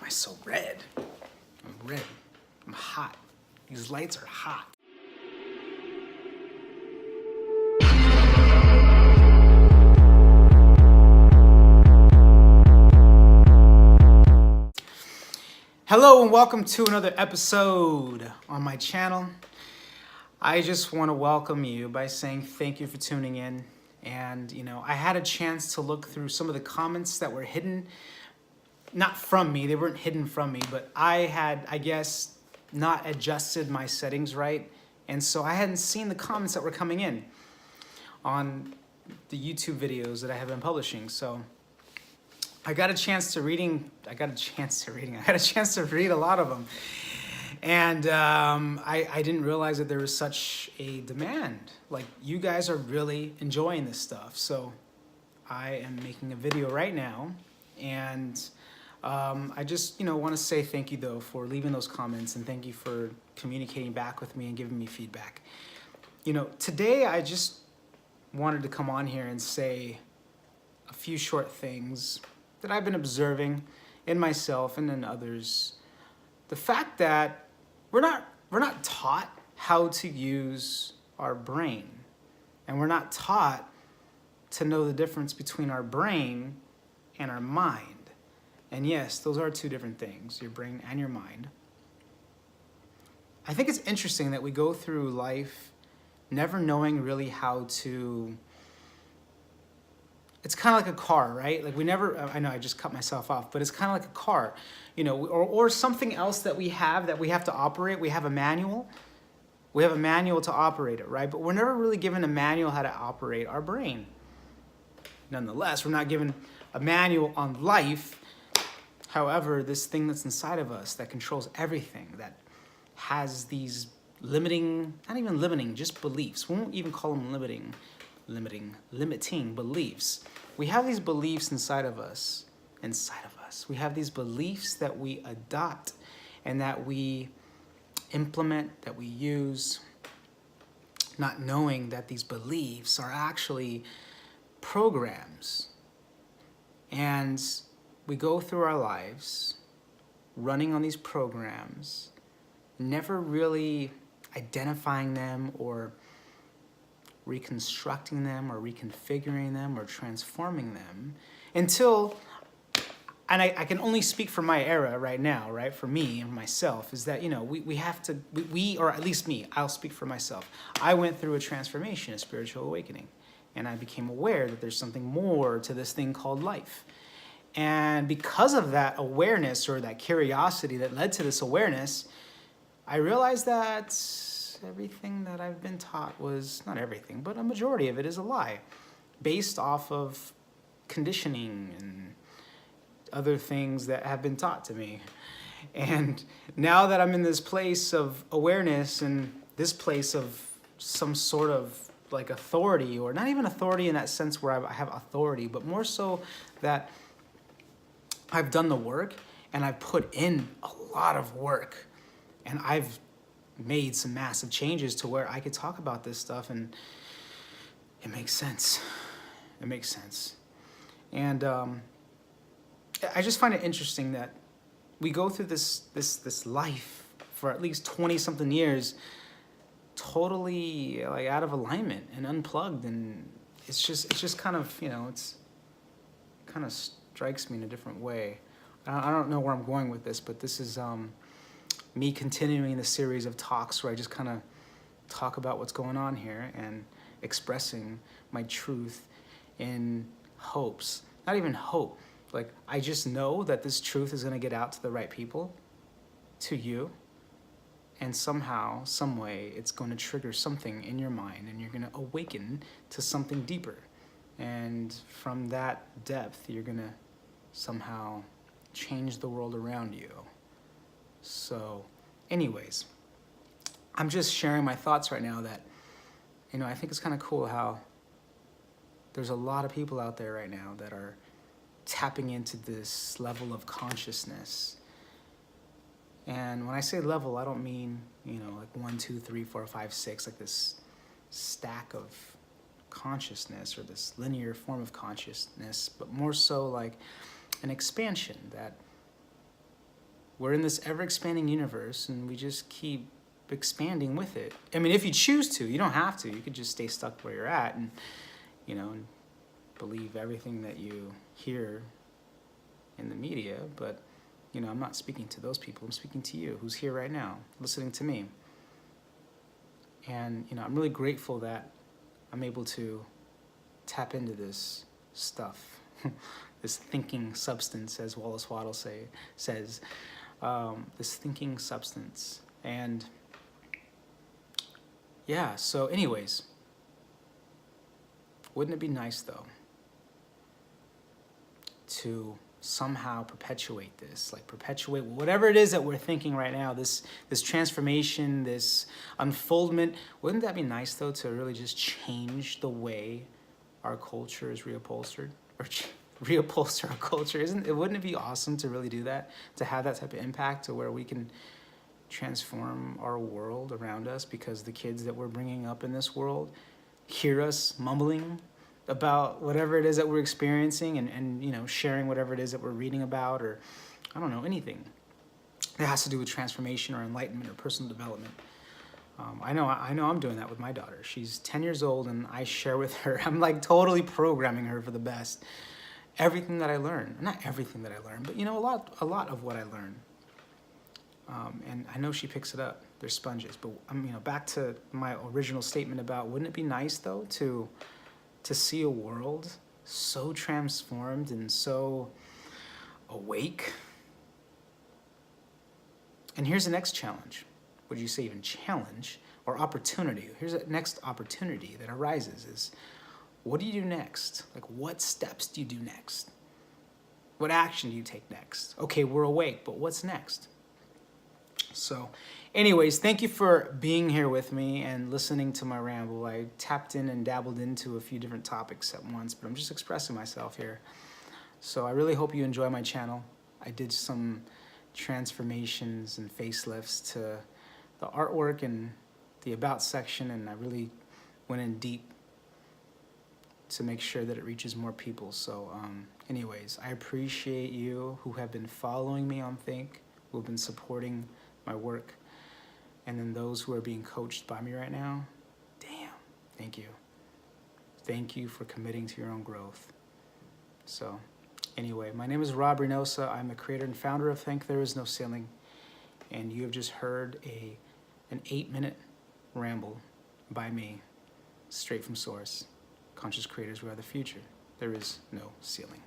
I so red? I'm red. I'm hot. These lights are hot. Hello and welcome to another episode on my channel. I just want to welcome you by saying thank you for tuning in. And, I had a chance to look through some of the comments that were hidden, not from me, they weren't hidden from me, but I had, I guess, not adjusted my settings right. And so I hadn't seen the comments that were coming in on the YouTube videos that I have been publishing. So I got a chance to read a lot of them. And I didn't realize that there was such a demand. Like, you guys are really enjoying this stuff. So I am making a video right now. And I just, want to say thank you, though, for leaving those comments. And thank you for communicating back with me and giving me feedback. Today I just wanted to come on here and say a few short things that I've been observing in myself and in others. The fact that we're not taught how to use our brain, and we're not taught to know the difference between our brain and our mind. And yes, those are two different things, your brain and your mind. I think it's interesting that we go through life never knowing really how to. It's kind of like a car, right? Like, I know I just cut myself off, but it's kind of like a car, or something else that we have to operate. We have a manual. We have a manual to operate it, right? But we're never really given a manual how to operate our brain. Nonetheless, we're not given a manual on life. However, this thing that's inside of us that controls everything, that has these limiting, not even limiting, just beliefs. We won't even call them limiting beliefs. We have these beliefs inside of us. We have these beliefs that we adopt and that we implement, that we use, not knowing that these beliefs are actually programs. And we go through our lives running on these programs, never really identifying them or reconstructing them or reconfiguring them or transforming them until, and I can only speak for my era right now, right? For me and myself, is that, we have to, or at least me, I'll speak for myself. I went through a transformation, a spiritual awakening, and I became aware that there's something more to this thing called life. And because of that awareness or that curiosity that led to this awareness, I realized that everything that I've been taught was, not everything, but a majority of it is a lie, based off of conditioning and other things that have been taught to me. And now that I'm in this place of awareness and this place of some sort of like authority, or not even authority in that sense where I have authority, but more so that I've done the work and I've put in a lot of work, and I've made some massive changes to where I could talk about this stuff and it makes sense. It makes sense. And I just find it interesting that we go through this life for at least 20 something years totally like out of alignment and unplugged, and it's just kind of, it's kind of strikes me in a different way. I don't know where I'm going with this, but this is me continuing the series of talks where I just kind of talk about what's going on here and expressing my truth in hopes. Not even hope. Like, I just know that this truth is going to get out to the right people, to you, and somehow, some way, it's going to trigger something in your mind, and you're going to awaken to something deeper. And from that depth, you're going to somehow change the world around you. So, anyways, I'm just sharing my thoughts right now that, I think it's kind of cool how there's a lot of people out there right now that are tapping into this level of consciousness. And when I say level, I don't mean, like 1, 2, 3, 4, 5, 6, like this stack of consciousness or this linear form of consciousness, but more so like an expansion that we're in this ever-expanding universe, and we just keep expanding with it. I mean, if you choose to, you don't have to. You could just stay stuck where you're at and, and believe everything that you hear in the media. But, I'm not speaking to those people. I'm speaking to you, who's here right now, listening to me. And, I'm really grateful that I'm able to tap into this stuff, this thinking substance, as Wallace Waddle says, this thinking substance. And yeah, so anyways, wouldn't it be nice, though, to somehow perpetuate this, perpetuate whatever it is that we're thinking right now, this transformation, this unfoldment. Wouldn't that be nice, though, to really just change the way our culture is reupholstered, or reupholster our culture? Wouldn't it be awesome to really do that, to have that type of impact, to where we can transform our world around us, because the kids that we're bringing up in this world hear us mumbling about whatever it is that we're experiencing, and sharing whatever it is that we're reading about, or I don't know, anything that has to do with transformation or enlightenment or personal development. I know I'm doing that with my daughter. She's 10 years old, and I share with her, I'm totally programming her for the best. Everything that I learn, not everything that I learn, but a lot of what I learn. And I know she picks it up. They're sponges. But back to my original statement about, wouldn't it be nice, though, to see a world so transformed and so awake? And here's the next challenge. Would you say even challenge or opportunity? Here's the next opportunity that arises is, what do you do next? What steps do you do next? What action do you take next? Okay, we're awake, but what's next? So anyways, thank you for being here with me and listening to my ramble. I tapped in and dabbled into a few different topics at once, but I'm just expressing myself here. So I really hope you enjoy my channel. I did some transformations and facelifts to the artwork and the about section, and I really went in deep to make sure that it reaches more people. So anyways, I appreciate you who have been following me on THINC, who have been supporting my work, and then those who are being coached by me right now. Damn, thank you. Thank you for committing to your own growth. So anyway, my name is Rob Reynosa. I'm the creator and founder of THINC There Is No Ceiling, and you have just heard an 8-minute ramble by me, straight from source. Conscious creators, we are the future. There is no ceiling.